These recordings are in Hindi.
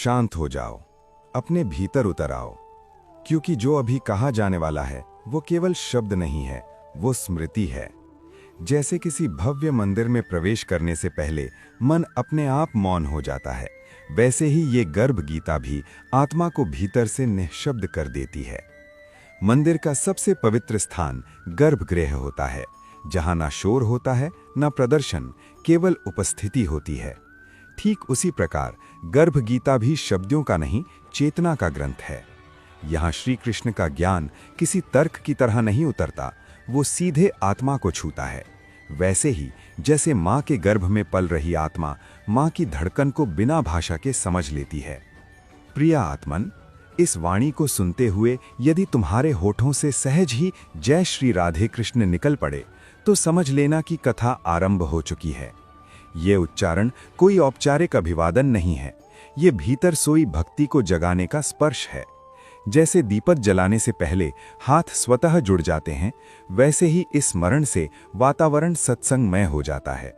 शांत हो जाओ, अपने भीतर उतर आओ, क्योंकि जो अभी कहा जाने वाला है वो केवल शब्द नहीं है, वो स्मृति है। जैसे किसी भव्य मंदिर में प्रवेश करने से पहले मन अपने आप मौन हो जाता है, वैसे ही ये गर्भ गीता भी आत्मा को भीतर से निःशब्द कर देती है। मंदिर का सबसे पवित्र स्थान गर्भगृह होता है, जहां ना शोर होता है, ना प्रदर्शन, केवल उपस्थिति होती है। ठीक उसी प्रकार गर्भ गीता भी शब्दों का नहीं, चेतना का ग्रंथ है। यहाँ श्री कृष्ण का ज्ञान किसी तर्क की तरह नहीं उतरता, वो सीधे आत्मा को छूता है। वैसे ही जैसे माँ के गर्भ में पल रही आत्मा माँ की धड़कन को बिना भाषा के समझ लेती है। प्रिया आत्मन, इस वाणी को सुनते हुए यदि तुम्हारे होठों से सहज ही जय श्री राधे कृष्ण निकल पड़े, तो समझ लेना कि कथा आरंभ हो चुकी है। ये उच्चारण कोई औपचारिक अभिवादन नहीं है, ये भीतर सोई भक्ति को जगाने का स्पर्श है। जैसे दीपक जलाने से पहले हाथ स्वतः जुड़ जाते हैं, वैसे ही इस स्मरण से वातावरण सत्संगमय हो जाता है।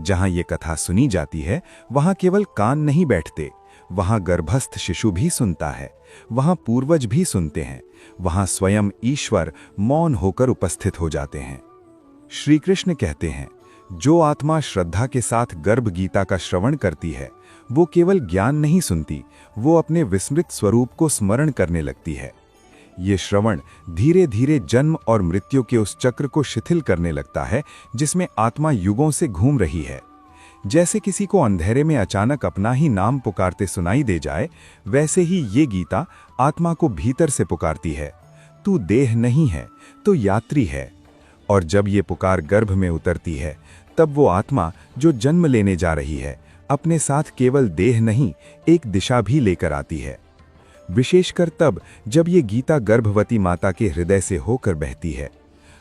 जहां ये कथा सुनी जाती है, वहां केवल कान नहीं बैठते, वहां गर्भस्थ शिशु भी सुनता है, वहां पूर्वज भी सुनते हैं, वहां स्वयं ईश्वर मौन होकर उपस्थित हो जाते हैं। श्री कृष्ण कहते हैं, जो आत्मा श्रद्धा के साथ गर्भ गीता का श्रवण करती है, वो केवल ज्ञान नहीं सुनती, वो अपने विस्मृत स्वरूप को स्मरण करने लगती है। ये श्रवण धीरे धीरे जन्म और मृत्यु के उस चक्र को शिथिल करने लगता है जिसमें आत्मा युगों से घूम रही है। जैसे किसी को अंधेरे में अचानक अपना ही नाम पुकारते सुनाई दे जाए, वैसे ही ये गीता आत्मा को भीतर से पुकारती है, तू देह नहीं है, तो यात्री है। और जब ये पुकार गर्भ में उतरती है, तब वो आत्मा जो जन्म लेने जा रही है, अपने साथ केवल देह नहीं, एक दिशा भी लेकर आती है। विशेषकर तब जब ये गीता गर्भवती माता के हृदय से होकर बहती है।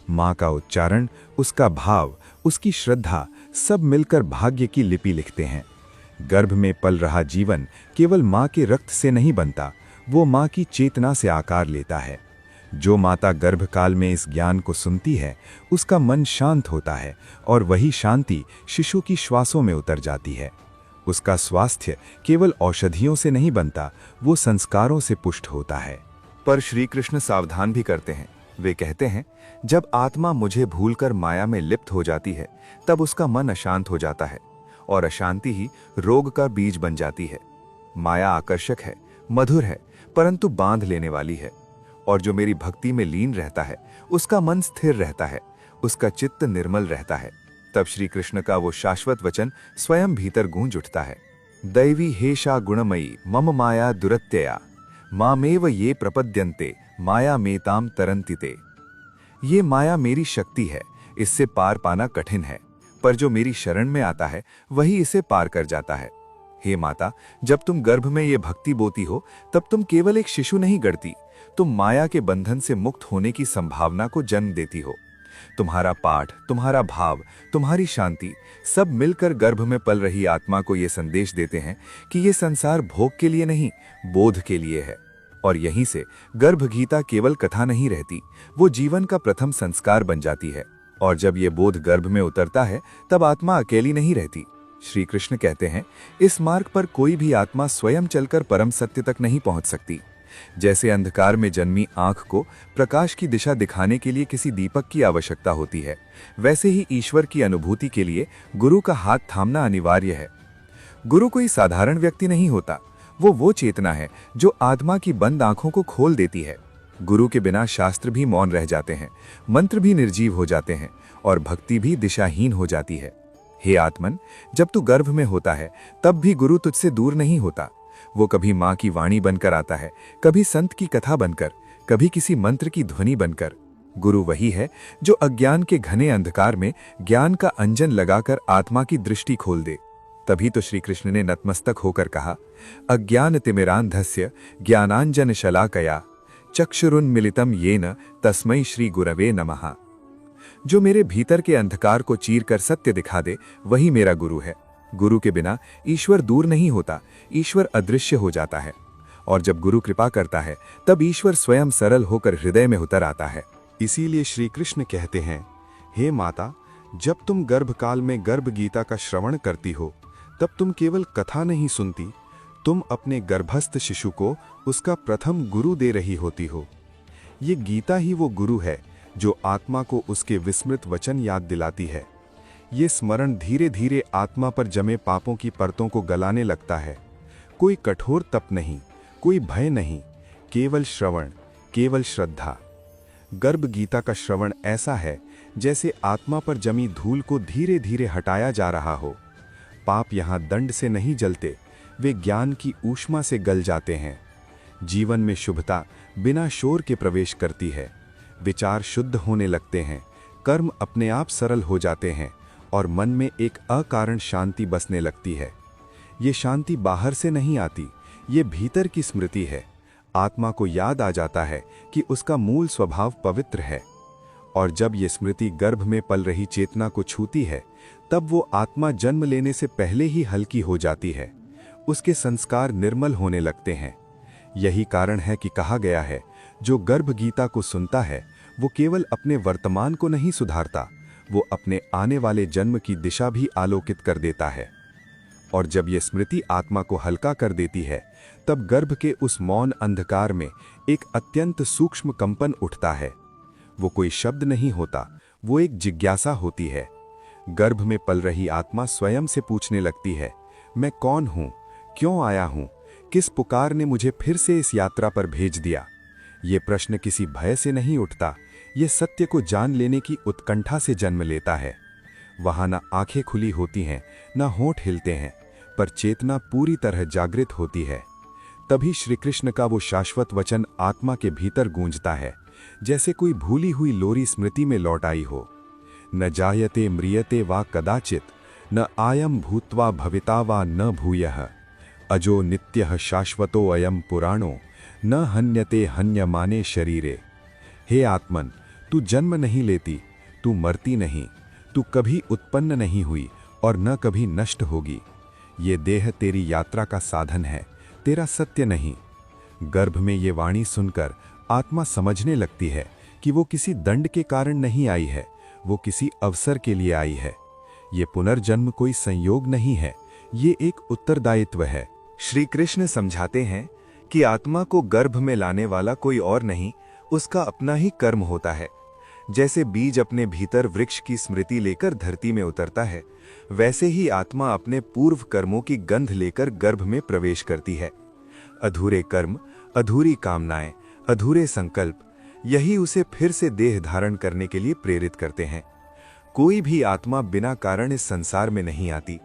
माँ का उच्चारण, उसका भाव, उसकी श्रद्धा सब मिलकर भाग्य की लिपि लिखते हैं। गर्भ में पल रहा जीवन केवल माँ के रक्त से नहीं बनता, वो माँ की चेतना से आकार लेता है। जो माता गर्भकाल में इस ज्ञान को सुनती है, उसका मन शांत होता है और वही शांति शिशु की श्वासों में उतर जाती है। उसका स्वास्थ्य केवल औषधियों से नहीं बनता, वो संस्कारों से पुष्ट होता है। पर श्री कृष्ण सावधान भी करते हैं। वे कहते हैं, जब आत्मा मुझे भूलकर माया में लिप्त हो जाती है, तब उसका मन अशांत हो जाता है और अशांति ही रोग का बीज बन जाती है। माया आकर्षक है, मधुर है, परंतु बांध लेने वाली है। और जो मेरी भक्ति में लीन रहता है, उसका मन स्थिर रहता है, उसका चित्त निर्मल रहता है। तब श्री कृष्ण का वो शाश्वत वचन स्वयं भीतर गूंज उठता है, दैवी हेषा गुणमयी मम माया दुरत्यया मामेव ये प्रपद्यन्ते माया मेताम तरन्तिते। ये माया मेरी शक्ति है, इससे पार पाना कठिन है, पर जो मेरी शरण में आता है वही इसे पार कर जाता है। हे माता, जब तुम गर्भ में ये भक्ति बोती हो, तब तुम केवल एक शिशु नहीं गढ़ती, तुम माया के बंधन से मुक्त होने की संभावना को जन्म देती हो। तुम्हारा पाठ, तुम्हारा भाव, तुम्हारी शांति सब मिलकर गर्भ में पल रही आत्मा को ये संदेश देते हैं कि ये संसार भोग के लिए नहीं, बोध के लिए है। और यहीं से गर्भ गीता केवल कथा नहीं रहती, वो जीवन का प्रथम संस्कार बन जाती है। और जब ये बोध गर्भ में उतरता है, तब आत्मा अकेली नहीं रहती। श्री कृष्ण कहते हैं, इस मार्ग पर कोई भी आत्मा स्वयं चलकर परम सत्य तक नहीं पहुंच सकती। जैसे अंधकार में जन्मी आंख को प्रकाश की दिशा दिखाने के लिए किसी दीपक की आवश्यकता होती है, वैसे ही ईश्वर की अनुभूति के लिए गुरु का हाथ थामना अनिवार्य है। गुरु कोई साधारण व्यक्ति नहीं होता, वो चेतना है जो आत्मा की बंद आंखों को खोल देती है। गुरु के बिना शास्त्र भी मौन रह जाते हैं, मंत्र भी निर्जीव हो जाते हैं और भक्ति भी दिशाहीन हो जाती है। हे आत्मन, जब तू गर्भ में होता है, तब भी गुरु तुझसे दूर नहीं होता। वो कभी माँ की वाणी बनकर आता है, कभी संत की कथा बनकर, कभी किसी मंत्र की ध्वनि बनकर। गुरु वही है जो अज्ञान के घने अंधकार में ज्ञान का अंजन लगाकर आत्मा की दृष्टि खोल दे। तभी तो श्री कृष्ण ने नतमस्तक होकर कहा, अज्ञान तिमिरांधस्य ज्ञानांजन शलाकया चक्षुरुन्मिलितम येन तस्मै श्री गुरवे नमः। जो मेरे भीतर के अंधकार को चीर कर सत्य दिखा दे, वही मेरा गुरु है। गुरु के बिना ईश्वर दूर नहीं होता, ईश्वर अदृश्य हो जाता है। और जब गुरु कृपा करता है, तब ईश्वर स्वयं सरल होकर हृदय में उतर आता है। इसीलिए श्री कृष्ण कहते हैं, हे माता, जब तुम गर्भकाल में गर्भ गीता का श्रवण करती हो, तब तुम केवल कथा नहीं सुनती, तुम अपने गर्भस्थ शिशु को उसका प्रथम गुरु दे रही होती हो। ये गीता ही वो गुरु है जो आत्मा को उसके विस्मृत वचन याद दिलाती है। ये स्मरण धीरे धीरे आत्मा पर जमे पापों की परतों को गलाने लगता है। कोई कठोर तप नहीं, कोई भय नहीं, केवल श्रवण, केवल श्रद्धा। गर्भ गीता का श्रवण ऐसा है जैसे आत्मा पर जमी धूल को धीरे धीरे हटाया जा रहा हो। पाप यहाँ दंड से नहीं जलते, वे ज्ञान की ऊष्मा से गल जाते हैं। जीवन में शुभता बिना शोर के प्रवेश करती है। विचार शुद्ध होने लगते हैं, कर्म अपने आप सरल हो जाते हैं और मन में एक अकारण शांति बसने लगती है। ये शांति बाहर से नहीं आती, ये भीतर की स्मृति है। आत्मा को याद आ जाता है कि उसका मूल स्वभाव पवित्र है, और जब ये स्मृति गर्भ में पल रही चेतना को छूती है, तब वो आत्मा जन्म लेने से पहले ही हल्की हो जाती है। उसके संस्कार निर्मल होने लगते हैं। यही कारण है कि कहा गया है, जो गर्भ गीता को सुनता है वो केवल अपने वर्तमान को नहीं सुधारता, वो अपने आने वाले जन्म की दिशा भी आलोकित कर देता है। और जब ये स्मृति आत्मा को हल्का कर देती है, तब गर्भ के उस मौन अंधकार में एक अत्यंत सूक्ष्म कंपन उठता है। वो कोई शब्द नहीं होता, वो एक जिज्ञासा होती है। गर्भ में पल रही आत्मा स्वयं से पूछने लगती है, मैं कौन हूं, क्यों आया हूं, किस पुकार ने मुझे फिर से इस यात्रा पर भेज दिया। ये प्रश्न किसी भय से नहीं उठता, ये सत्य को जान लेने की उत्कंठा से जन्म लेता है। वहां न आंखें खुली होती हैं, न होंठ हिलते हैं, पर चेतना पूरी तरह जागृत होती है। तभी श्री कृष्ण का वो शाश्वत वचन आत्मा के भीतर गूंजता है, जैसे कोई भूली हुई लोरी स्मृति में लौट आई हो। न जायते म्रियते वा कदाचित, न आयम भूत्वा भविता वा न भूयः, अजो नित्यः शाश्वतो अयम पुराणो, न हन्यते हन्यमाने शरीरे। हे आत्मन, तू जन्म नहीं लेती, तू मरती नहीं, तू कभी उत्पन्न नहीं हुई और न कभी नष्ट होगी। ये देह तेरी यात्रा का साधन है, तेरा सत्य नहीं। गर्भ में ये वाणी सुनकर आत्मा समझने लगती है कि वो किसी दंड के कारण नहीं आई है, वो किसी अवसर के लिए आई है। ये पुनर्जन्म कोई संयोग नहीं है, ये एक उत्तरदायित्व है। श्री कृष्ण समझाते हैं कि आत्मा को गर्भ में लाने वाला कोई और नहीं, उसका अपना ही कर्म होता है। जैसे बीज अपने भीतर वृक्ष की स्मृति लेकर धरती में उतरता है, वैसे ही आत्मा अपने पूर्व कर्मों की गंध लेकर गर्भ में प्रवेश करती है। अधूरे कर्म, अधूरी कामनाएं, अधूरे संकल्प, यही उसे फिर से देह धारण करने के लिए प्रेरित करते हैं। कोई भी आत्मा बिना कारण इस संसार में नहीं आती।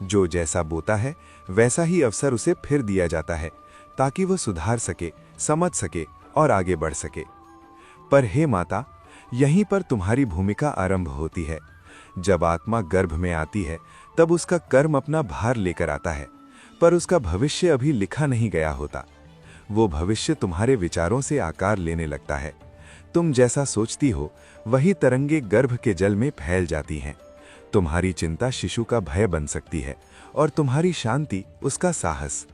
जो जैसा बोता है वैसा ही अवसर उसे फिर दिया जाता है, ताकि वह सुधार सके, समझ सके और आगे बढ़ सके। पर हे माता, यहीं पर तुम्हारी भूमिका आरंभ होती है। जब आत्मा गर्भ में आती है, तब उसका कर्म अपना भार लेकर आता है, पर उसका भविष्य अभी लिखा नहीं गया होता। वो भविष्य तुम्हारे विचारों से आकार लेने लगता है। तुम जैसा सोचती हो, वही तरंगे गर्भ के जल में फैल जाती हैं। तुम्हारी चिंता शिशु का भय बन सकती है और तुम्हारी शांति उसका साहस।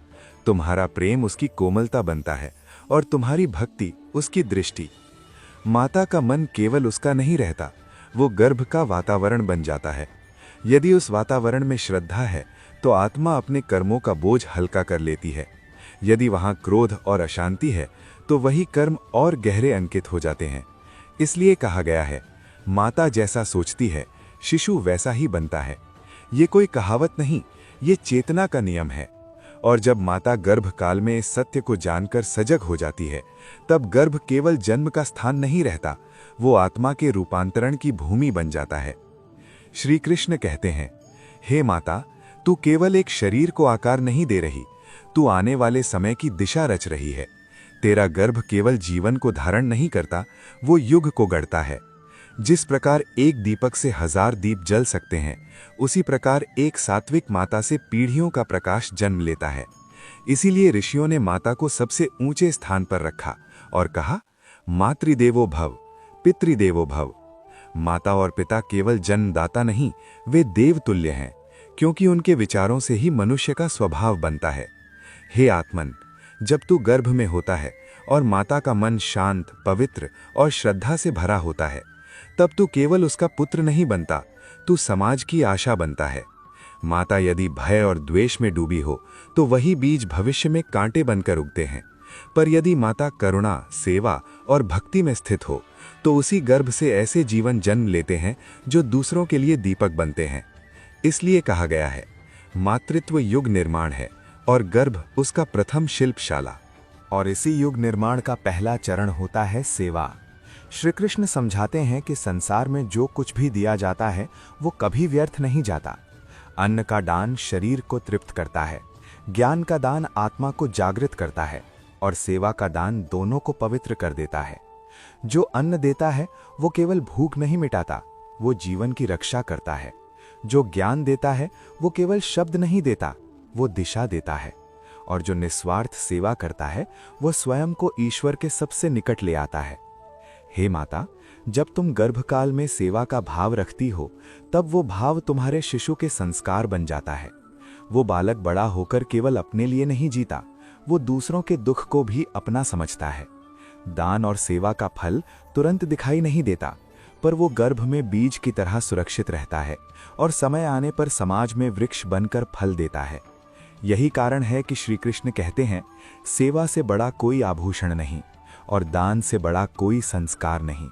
तुम्हारा प्रेम उसकी कोमलता बनता है और तुम्हारी भक्ति उसकी दृष्टि। माता का मन केवल उसका नहीं रहता, वो गर्भ का वातावरण बन जाता है। यदि उस वातावरण में श्रद्धा है, तो आत्मा अपने कर्मों का बोझ हल्का कर लेती है। यदि वहां क्रोध और अशांति है, तो वही कर्म और गहरे अंकित हो जाते हैं। इसलिए कहा गया है, माता जैसा सोचती है, शिशु वैसा ही बनता है। ये कोई कहावत नहीं, ये चेतना का नियम है। और जब माता गर्भ काल में इस सत्य को जानकर सजग हो जाती है, तब गर्भ केवल जन्म का स्थान नहीं रहता, वो आत्मा के रूपांतरण की भूमि बन जाता है। श्री कृष्ण कहते हैं, हे माता, तू केवल एक शरीर को आकार नहीं दे रही, तू आने वाले समय की दिशा रच रही है। तेरा गर्भ केवल जीवन को धारण नहीं करता, वो युग को गढ़ता है। जिस प्रकार एक दीपक से 1000 दीप जल सकते हैं, उसी प्रकार एक सात्विक माता से पीढ़ियों का प्रकाश जन्म लेता है। इसीलिए ऋषियों ने माता को सबसे ऊंचे स्थान पर रखा और कहा, मातृदेवो भव, पितृदेवो भव। माता और पिता केवल जन्मदाता नहीं, वे देवतुल्य हैं, क्योंकि उनके विचारों से ही मनुष्य का स्वभाव बनता है। हे आत्मन, जब तू गर्भ में होता है और माता का मन शांत, पवित्र और श्रद्धा से भरा होता है, तब तू केवल उसका पुत्र नहीं बनता, तू समाज की आशा बनता है। माता यदि भय और द्वेष में डूबी हो तो वही बीज भविष्य में कांटे बनकर उगते हैं, पर यदि माता करुणा, सेवा और भक्ति में स्थित हो तो उसी गर्भ से ऐसे जीवन जन्म लेते हैं जो दूसरों के लिए दीपक बनते हैं। इसलिए कहा गया है, मातृत्व युग निर्माण है और गर्भ उसका प्रथम शिल्पशाला। और इसी युग निर्माण का पहला चरण होता है सेवा। श्री कृष्ण समझाते हैं कि संसार में जो कुछ भी दिया जाता है वो कभी व्यर्थ नहीं जाता। अन्न का दान शरीर को तृप्त करता है, ज्ञान का दान आत्मा को जागृत करता है और सेवा का दान दोनों को पवित्र कर देता है। जो अन्न देता है वो केवल भूख नहीं मिटाता, वो जीवन की रक्षा करता है। जो ज्ञान देता है वो केवल शब्द नहीं देता, वो दिशा देता है। और जो निस्वार्थ सेवा करता है वो स्वयं को ईश्वर के सबसे निकट ले आता है। हे माता, जब तुम गर्भकाल में सेवा का भाव रखती हो तब वो भाव तुम्हारे शिशु के संस्कार बन जाता है। वो बालक बड़ा होकर केवल अपने लिए नहीं जीता, वो दूसरों के दुख को भी अपना समझता है। दान और सेवा का फल तुरंत दिखाई नहीं देता, पर वो गर्भ में बीज की तरह सुरक्षित रहता है और समय आने पर समाज में वृक्ष बनकर फल देता है। यही कारण है कि श्री कृष्ण कहते हैं, सेवा से बड़ा कोई आभूषण नहीं और दान से बड़ा कोई संस्कार नहीं।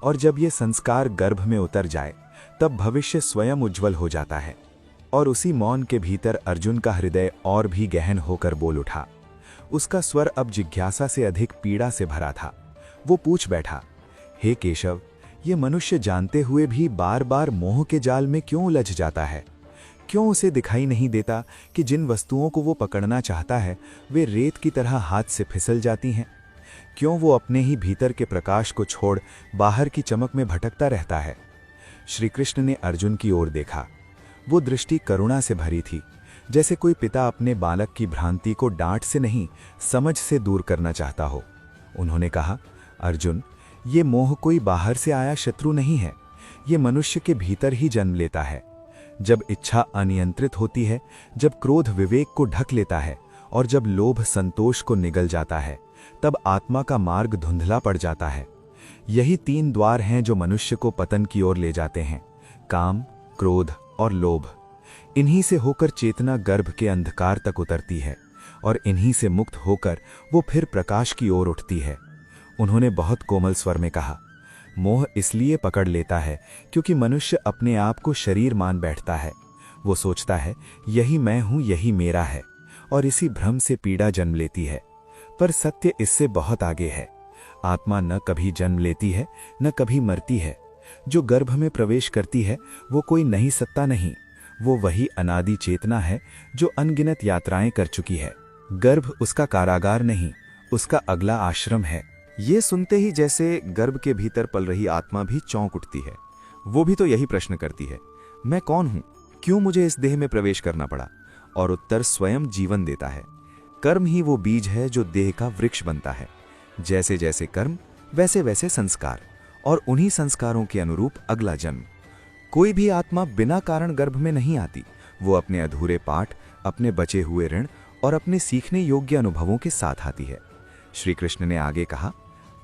और जब ये संस्कार गर्भ में उतर जाए तब भविष्य स्वयं उज्जवल हो जाता है। और उसी मौन के भीतर अर्जुन का हृदय और भी गहन होकर बोल उठा। उसका स्वर अब जिज्ञासा से अधिक पीड़ा से भरा था। वो पूछ बैठा, हे केशव, ये मनुष्य जानते हुए भी बार बार मोह के जाल में क्यों उलझ जाता है? क्यों उसे दिखाई नहीं देता कि जिन वस्तुओं को वो पकड़ना चाहता है वे रेत की तरह हाथ से फिसल जाती हैं? क्यों वो अपने ही भीतर के प्रकाश को छोड़ बाहर की चमक में भटकता रहता है? श्री कृष्ण ने अर्जुन की ओर देखा। वो दृष्टि करुणा से भरी थी, जैसे कोई पिता अपने बालक की भ्रांति को डांट से नहीं, समझ से दूर करना चाहता हो। उन्होंने कहा, अर्जुन, ये मोह कोई बाहर से आया शत्रु नहीं है, ये मनुष्य के भीतर ही जन्म लेता है। जब इच्छा अनियंत्रित होती है, जब क्रोध विवेक को ढक लेता है और जब लोभ संतोष को निगल जाता है, तब आत्मा का मार्ग धुंधला पड़ जाता है। यही 3 द्वार हैं जो मनुष्य को पतन की ओर ले जाते हैं, काम, क्रोध और लोभ। इन्हीं से होकर चेतना गर्भ के अंधकार तक उतरती है और इन्हीं से मुक्त होकर वो फिर प्रकाश की ओर उठती है। उन्होंने बहुत कोमल स्वर में कहा, मोह इसलिए पकड़ लेता है क्योंकि मनुष्य अपने आप को शरीर मान बैठता है। वो सोचता है यही मैं हूं, यही मेरा है, और इसी भ्रम से पीड़ा जन्म लेती है। पर सत्य इससे बहुत आगे है। आत्मा न कभी जन्म लेती है, न कभी मरती है। जो गर्भ में प्रवेश करती है वो कोई नई सत्ता नहीं, वो वही अनादि चेतना है जो अनगिनत यात्राएं कर चुकी है। गर्भ उसका कारागार नहीं, उसका अगला आश्रम है। ये सुनते ही जैसे गर्भ के भीतर पल रही आत्मा भी चौंक उठती है। वो भी तो यही प्रश्न करती है, मैं कौन हूं? क्यों मुझे इस देह में प्रवेश करना पड़ा? और उत्तर स्वयं जीवन देता है। कर्म ही वो बीज है जो देह का वृक्ष बनता है। जैसे जैसे कर्म, वैसे वैसे संस्कार, और उन्हीं संस्कारों के अनुरूप अगला जन्म। कोई भी आत्मा बिना कारण गर्भ में नहीं आती। वो अपने अधूरे पाठ, अपने बचे हुए ऋण और अपने सीखने योग्य अनुभवों के साथ आती है। श्री कृष्ण ने आगे कहा,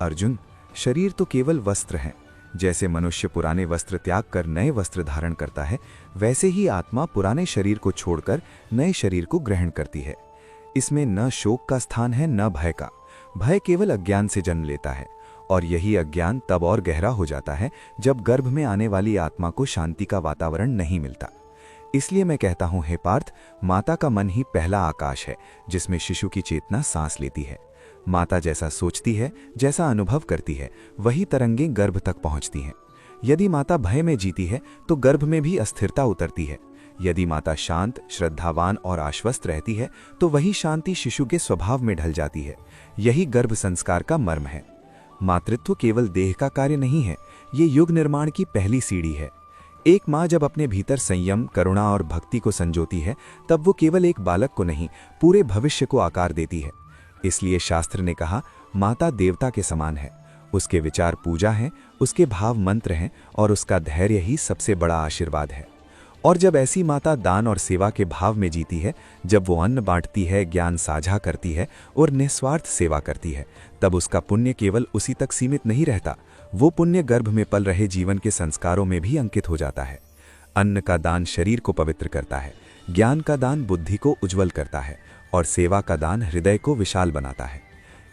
अर्जुन, शरीर तो केवल वस्त्र हैं। जैसे मनुष्य पुराने वस्त्र त्याग कर नए वस्त्र धारण करता है, वैसे ही आत्मा पुराने शरीर को छोड़कर नए शरीर को ग्रहण करती है। इसमें न शोक का स्थान है, न भय का। भय केवल अज्ञान से जन्म लेता है, और यही अज्ञान तब और गहरा हो जाता है जब गर्भ में आने वाली आत्मा को शांति का वातावरण नहीं मिलता। इसलिए मैं कहता हूं, हे पार्थ, माता का मन ही पहला आकाश है जिसमें शिशु की चेतना सांस लेती है। माता जैसा सोचती है, जैसा अनुभव करती है, वही तरंगें गर्भ तक पहुंचती हैं। यदि माता भय में जीती है तो गर्भ में भी अस्थिरता उतरती है। यदि माता शांत, श्रद्धावान और आश्वस्त रहती है तो वही शांति शिशु के स्वभाव में ढल जाती है। यही गर्भ संस्कार का मर्म है। मातृत्व केवल देह का कार्य नहीं है, ये युग निर्माण की पहली सीढ़ी है। एक माँ जब अपने भीतर संयम, करुणा और भक्ति को संजोती है, तब वो केवल एक बालक को नहीं, पूरे भविष्य को आकार देती है। इसलिए शास्त्र ने कहा, माता देवता के समान है। उसके विचार पूजा हैं, उसके भाव मंत्र हैं, और उसका धैर्य ही सबसे बड़ा आशीर्वाद है। और जब ऐसी माता दान और सेवा के भाव में जीती है, जब वो अन्न बांटती है, ज्ञान साझा करती है और निस्वार्थ सेवा करती है, तब उसका पुण्य केवल उसी तक सीमित नहीं रहता। वो पुण्य गर्भ में पल रहे जीवन के संस्कारों में भी अंकित हो जाता है। अन्न का दान शरीर को पवित्र करता है, ज्ञान का दान बुद्धि को उज्जवल करता है और सेवा का दान हृदय को विशाल बनाता है।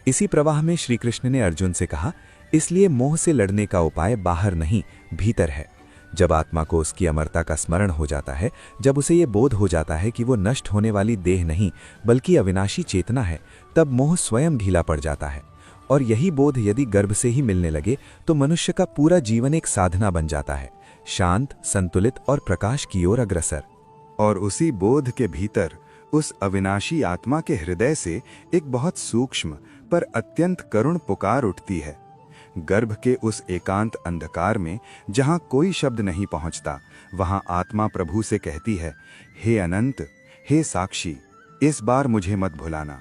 इसी प्रवाह में श्री कृष्ण ने अर्जुन से कहा, इसलिए मोह से लड़ने का उपाय बाहर नहीं, भीतर है। जब आत्मा को उसकी अमरता का स्मरण हो जाता है, जब उसे ये बोध हो जाता है कि वो नष्ट होने वाली देह नहीं बल्कि अविनाशी चेतना है, तब मोह स्वयं ढीला पड़ जाता है। और यही बोध यदि गर्भ से ही मिलने लगे तो मनुष्य का पूरा जीवन एक साधना बन जाता है, शांत, संतुलित और प्रकाश की ओर अग्रसर। और उसी बोध के भीतर उस अविनाशी आत्मा के हृदय से एक बहुत सूक्ष्म पर अत्यंत करुण पुकार उठती है। गर्भ के उस एकांत अंधकार में जहां कोई शब्द नहीं पहुंचता, वहां आत्मा प्रभु से कहती है, हे अनंत, हे साक्षी, इस बार मुझे मत भुलाना।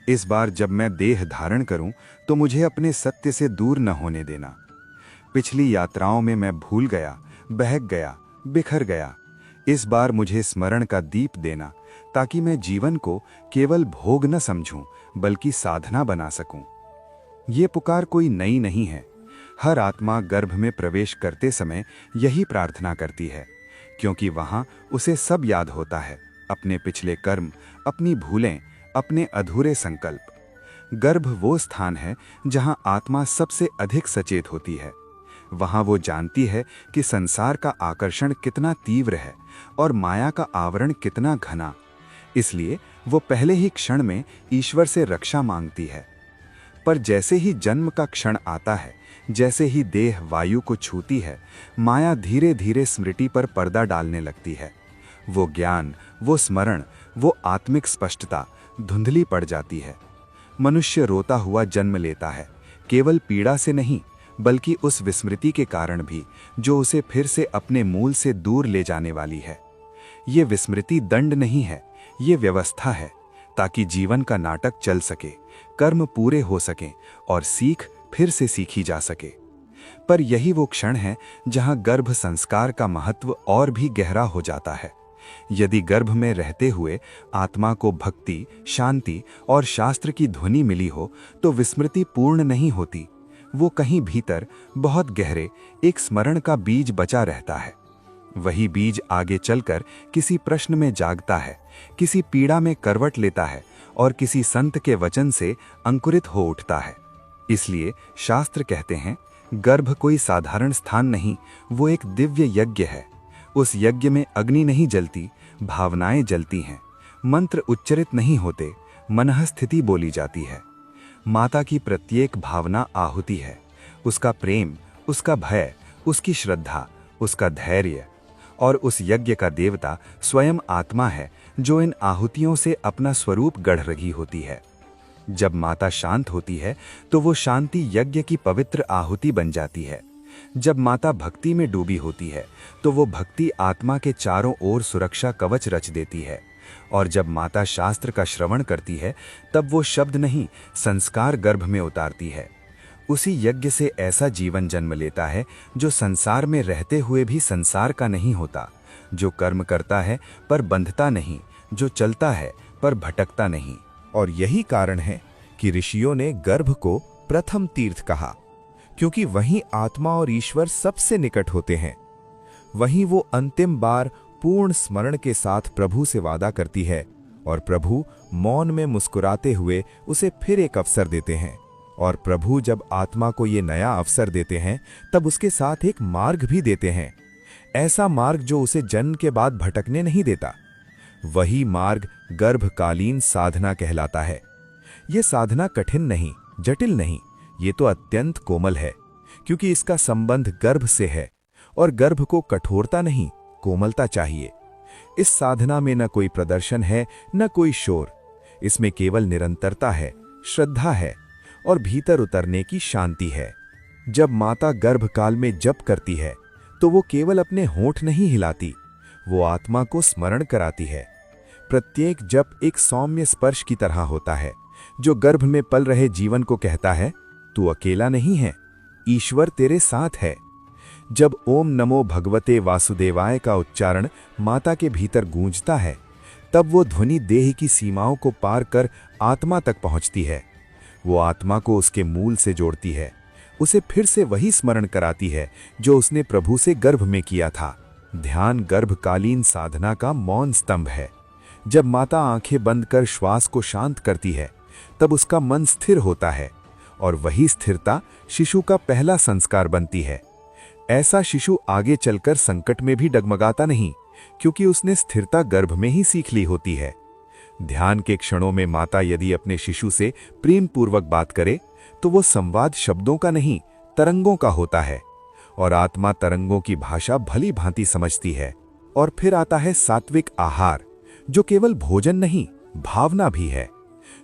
इस बार जब मैं देह धारण करूं तो मुझे अपने सत्य से दूर न होने देना। पिछली यात्राओं में मैं भूल गया, बहक गया, बिखर गया। इस बार मुझे स्मरण का दीप देना, ताकि मैं जीवन को केवल भोग न समझूं बल्कि साधना बना सकूं। ये पुकार कोई नई नहीं है। हर आत्मा गर्भ में प्रवेश करते समय यही प्रार्थना करती है, क्योंकि वहां उसे सब याद होता है, अपने पिछले कर्म, अपनी भूलें, अपने अधूरे संकल्प। गर्भ वो स्थान है जहां आत्मा सबसे अधिक सचेत होती है। वहां वो जानती है कि संसार का आकर्षण कितना तीव्र है और माया का आवरण कितना घना। इसलिए वो पहले ही क्षण में ईश्वर से रक्षा मांगती है। पर जैसे ही जन्म का क्षण आता है, जैसे ही देह वायु को छूती है, माया धीरे धीरे स्मृति पर पर्दा डालने लगती है। वो ज्ञान, वो स्मरण, वो आत्मिक स्पष्टता धुंधली पड़ जाती है। मनुष्य रोता हुआ जन्म लेता है, केवल पीड़ा से नहीं बल्कि उस विस्मृति के कारण भी, जो उसे फिर से अपने मूल से दूर ले जाने वाली है। ये विस्मृति दंड नहीं है, ये व्यवस्था है, ताकि जीवन का नाटक चल सके, कर्म पूरे हो सकें और सीख फिर से सीखी जा सके। पर यही वो क्षण है जहां गर्भ संस्कार का महत्व और भी गहरा हो जाता है। यदि गर्भ में रहते हुए आत्मा को भक्ति, शांति और शास्त्र की ध्वनि मिली हो तो विस्मृति पूर्ण नहीं होती। वो कहीं भीतर बहुत गहरे एक स्मरण का बीज बचा रहता है। वही बीज आगे चलकर किसी प्रश्न में जागता है, किसी पीड़ा में करवट लेता है और किसी संत के वचन से अंकुरित हो उठता है। इसलिए शास्त्र कहते हैं, गर्भ कोई साधारण स्थान नहीं, वो एक दिव्य यज्ञ है। उस यज्ञ में अग्नि नहीं जलती, भावनाएं जलती हैं, मंत्र उच्चरित नहीं होते, मनः स्थिति बोली जाती है। माता की प्रत्येक भावना आहुति है, उसका प्रेम, उसका भय, उसकी श्रद्धा, उसका धैर्य। और उस यज्ञ का देवता स्वयं आत्मा है, जो इन आहुतियों से अपना स्वरूप गढ़ रही होती है। जब माता शांत होती है तो वो शांति यज्ञ की पवित्र आहुति बन जाती है। जब माता भक्ति में डूबी होती है तो वो भक्ति आत्मा के चारों ओर सुरक्षा कवच रच देती है। और जब माता शास्त्र का श्रवण करती है तब वो शब्द नहीं, संस्कार गर्भ में उतारती है। उसी यज्ञ से ऐसा जीवन जन्म लेता है जो संसार में रहते हुए भी संसार का नहीं होता, जो कर्म करता है पर बंधता नहीं, जो चलता है पर भटकता नहीं। और यही कारण है कि ऋषियों ने गर्भ को प्रथम तीर्थ कहा, क्योंकि वहीं आत्मा और ईश्वर सबसे निकट होते हैं। वहीं वो अंतिम बार पूर्ण स्मरण के साथ प्रभु से वादा करती है और प्रभु मौन में मुस्कुराते हुए उसे फिर एक अवसर देते हैं। और प्रभु जब आत्मा को ये नया अवसर देते हैं तब उसके साथ एक मार्ग भी देते हैं, ऐसा मार्ग जो उसे जन्म के बाद भटकने नहीं देता। वही मार्ग गर्भकालीन साधना कहलाता है। ये साधना कठिन नहीं, जटिल नहीं, ये तो अत्यंत कोमल है, क्योंकि इसका संबंध गर्भ से है और गर्भ को कठोरता नहीं, कोमलता चाहिए। इस साधना में न कोई प्रदर्शन है, न कोई शोर। इसमें केवल निरंतरता है, श्रद्धा है और भीतर उतरने की शांति है। जब माता गर्भकाल में जप करती है तो वो केवल अपने होंठ नहीं हिलाती, वो आत्मा को स्मरण कराती है। प्रत्येक जप एक सौम्य स्पर्श की तरह होता है, जो गर्भ में पल रहे जीवन को कहता है, तू अकेला नहीं है, ईश्वर तेरे साथ है। जब ओम नमो भगवते वासुदेवाय का उच्चारण माता के भीतर गूंजता है, तब वो ध्वनि देह की सीमाओं को पार कर आत्मा तक पहुंचती है। वो आत्मा को उसके मूल से जोड़ती है, उसे फिर से वही स्मरण कराती है जो उसने प्रभु से गर्भ में किया था। ध्यान गर्भकालीन साधना का मौन स्तंभ है। जब माता आंखें बंद कर श्वास को शांत करती है, तब उसका मन स्थिर होता है और वही स्थिरता शिशु का पहला संस्कार बनती है। ऐसा शिशु आगे चलकर संकट में भी डगमगाता नहीं, क्योंकि उसने स्थिरता गर्भ में ही सीख ली होती है। ध्यान के क्षणों में माता यदि अपने शिशु से प्रेम पूर्वक बात करे, तो वो संवाद शब्दों का नहीं, तरंगों का होता है, और आत्मा तरंगों की भाषा भली भांति समझती है। और फिर आता है सात्विक आहार, जो केवल भोजन नहीं, भावना भी है।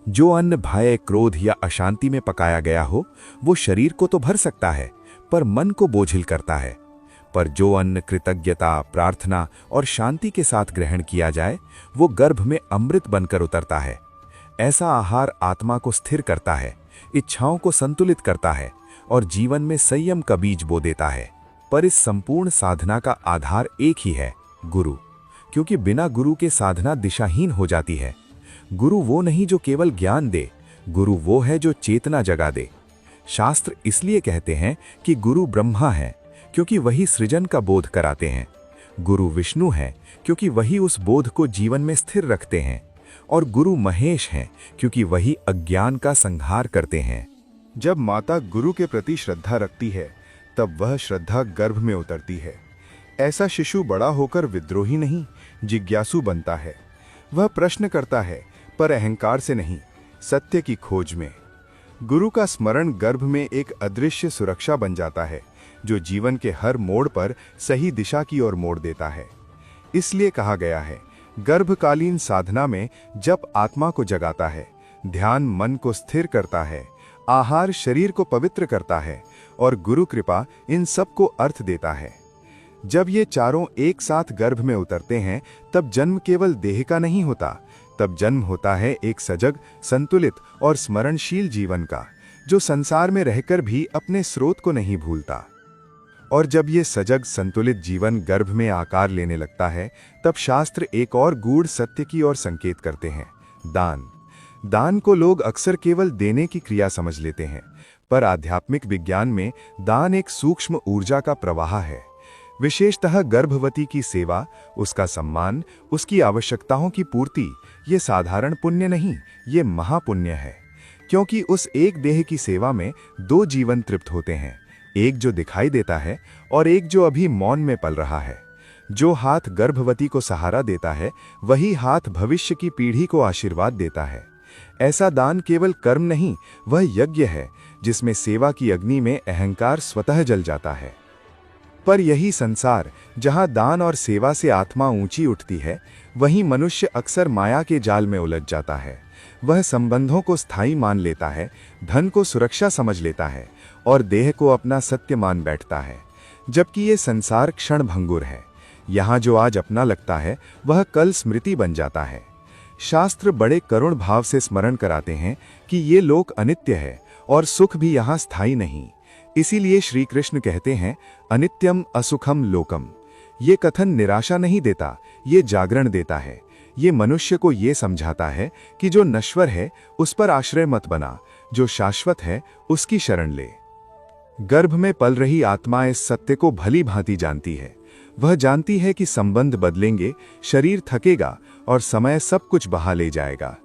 जो अन्न भय, क्रोध या अशांति में पकाया गया हो, वो शरीर को तो भर सकता है, पर मन को बोझिल करता है। पर जो अन्न कृतज्ञता, प्रार्थना और शांति के साथ ग्रहण किया जाए, वो गर्भ में अमृत बनकर उतरता है। ऐसा आहार आत्मा को स्थिर करता है, इच्छाओं को संतुलित करता है और जीवन में संयम का बीज बो देता है। पर इस संपूर्ण साधना का आधार एक ही है, गुरु, क्योंकि बिना गुरु के साधना दिशाहीन हो जाती है। गुरु वो नहीं जो केवल ज्ञान दे, गुरु वो है जो चेतना जगा दे। शास्त्र इसलिए कहते हैं कि गुरु ब्रह्मा है, क्योंकि वही सृजन का बोध कराते हैं। गुरु विष्णु है, क्योंकि वही उस बोध को जीवन में स्थिर रखते हैं। और गुरु महेश हैं, क्योंकि वही अज्ञान का संहार करते हैं। जब माता गुरु के प्रति श्रद्धा रखती है, तब वह श्रद्धा गर्भ में उतरती है। ऐसा शिशु बड़ा होकर विद्रोही नहीं, जिज्ञासु बनता है। वह प्रश्न करता है, पर अहंकार से नहीं, सत्य की खोज में। गुरु का स्मरण गर्भ में एक अदृश्य सुरक्षा बन जाता है, जो जीवन के हर मोड़ पर सही दिशा की ओर मोड़ देता है। इसलिए कहा गया है, गर्भकालीन साधना में जप आत्मा को जगाता है, ध्यान मन को स्थिर करता है, आहार शरीर को पवित्र करता है और गुरु कृपा इन सब को अर्थ देता है। जब ये चारों एक साथ गर्भ में उतरते हैं, तब जन्म केवल देह का नहीं होता, तब जन्म होता है एक सजग, संतुलित और स्मरणशील जीवन का, जो संसार में रहकर भी अपने स्रोत को नहीं भूलता। और जब ये सजग, संतुलित जीवन गर्भ में आकार लेने लगता है, तब शास्त्र एक और गूढ़ सत्य की ओर संकेत करते हैं, दान। दान को लोग अक्सर केवल देने की क्रिया समझ लेते हैं, पर आध्यात्मिक विज्ञान में दान एक सूक्ष्म ऊर्जा का प्रवाह है। विशेषतः गर्भवती की सेवा, उसका सम्मान, उसकी आवश्यकताओं की पूर्ति, ये साधारण पुण्य नहीं, ये महापुण्य है। क्योंकि उस एक देह की सेवा में दो जीवन तृप्त होते हैं, एक जो दिखाई देता है और एक जो अभी मौन में पल रहा है। जो हाथ गर्भवती को सहारा देता है, वही हाथ भविष्य की पीढ़ी को आशीर्वाद देता है। ऐसा दान केवल कर्म नहीं, वह यज्ञ है, जिसमें सेवा की अग्नि में अहंकार स्वतः जल जाता है। पर यही संसार, जहां दान और सेवा से आत्मा ऊंची उठती है, वहीं मनुष्य अक्सर माया के जाल में उलझ जाता है। वह संबंधों को स्थायी मान लेता है, धन को सुरक्षा समझ लेता है और देह को अपना सत्य मान बैठता है, जबकि ये संसार क्षण भंगुर है। यहाँ जो आज अपना लगता है, वह कल स्मृति बन जाता है। शास्त्र बड़े करुण भाव से स्मरण कराते हैं कि ये लोक अनित्य है और सुख भी यहाँ स्थायी नहीं। इसीलिए श्री कृष्ण कहते हैं, अनित्यम असुखम लोकम। ये कथन निराशा नहीं देता, ये जागरण देता है। ये मनुष्य को ये समझाता है कि जो नश्वर है उस पर आश्रय मत बना, जो शाश्वत है उसकी शरण ले। गर्भ में पल रही आत्मा इस सत्य को भली भांति जानती है। वह जानती है कि संबंध बदलेंगे, शरीर थकेगा और समय सब कुछ बहा ले जाएगा।